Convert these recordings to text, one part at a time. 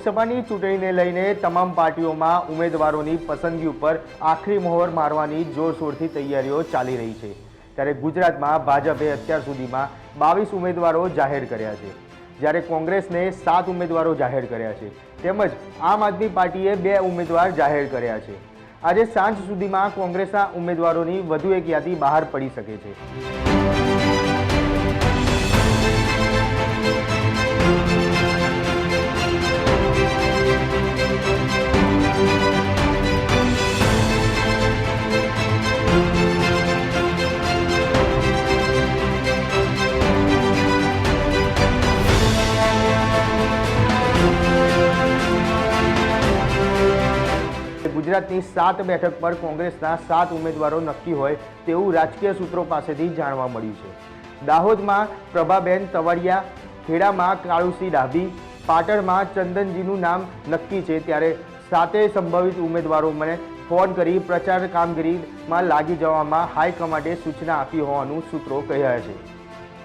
લોકસભાની ચૂંટણીને લઈને તમામ પાર્ટીઓમાં ઉમેદવારોની પસંદગી ઉપર આખરી મહોર મારવાની જોરશોરથી તૈયારીઓ ચાલી રહી છે। ત્યારે ગુજરાતમાં ભાજપે અત્યાર સુધીમાં 22 ઉમેદવારો જાહેર કર્યા છે, જ્યારે કોંગ્રેસને 7 ઉમેદવારો જાહેર કર્યા છે, તેમજ આમ આદમી પાર્ટીએ 2 ઉમેદવાર જાહેર કર્યા છે। આજે સાંજ સુધીમાં કોંગ્રેસના ઉમેદવારોની વધુ એક યાદી બહાર પડી શકે છે। ગુજરાતની 7 બેઠક પર કોંગ્રેસના 7 ઉમેદવારો નક્કી હોય તેવું રાજકીય સૂત્રો પાસેથી જાણવા મળ્યું છે। દાહોદમાં પ્રભાબેન તવરિયા, ખેડામાં કાળુસિંહ ડાભી, પાટણમાં ચંદનજીનું નામ નક્કી છે। ત્યારે 7 સંભવિત ઉમેદવારોને ફોન કરી પ્રચાર કામગીરીમાં લાગી જવામાં હાઈકમાન્ડે સૂચના આપી હોવાનું સૂત્રો કહી રહ્યા છે।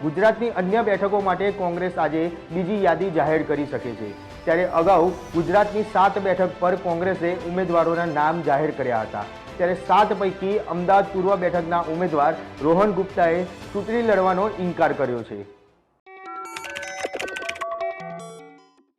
ગુજરાતની અન્ય બેઠકો માટે કોંગ્રેસ આજે બીજી યાદી જાહેર કરી શકે છે। ત્યારે અગાઉ ગુજરાતની 7 બેઠક પર કોંગ્રેસે ઉમેદવારોના નામ જાહેર કર્યા હતા। ત્યારે 7 પૈકી અમદાવાદ પૂર્વ બેઠકના ઉમેદવાર રોહન ગુપ્તાએ ચૂંટણી લડવાનો ઇનકાર કર્યો છે।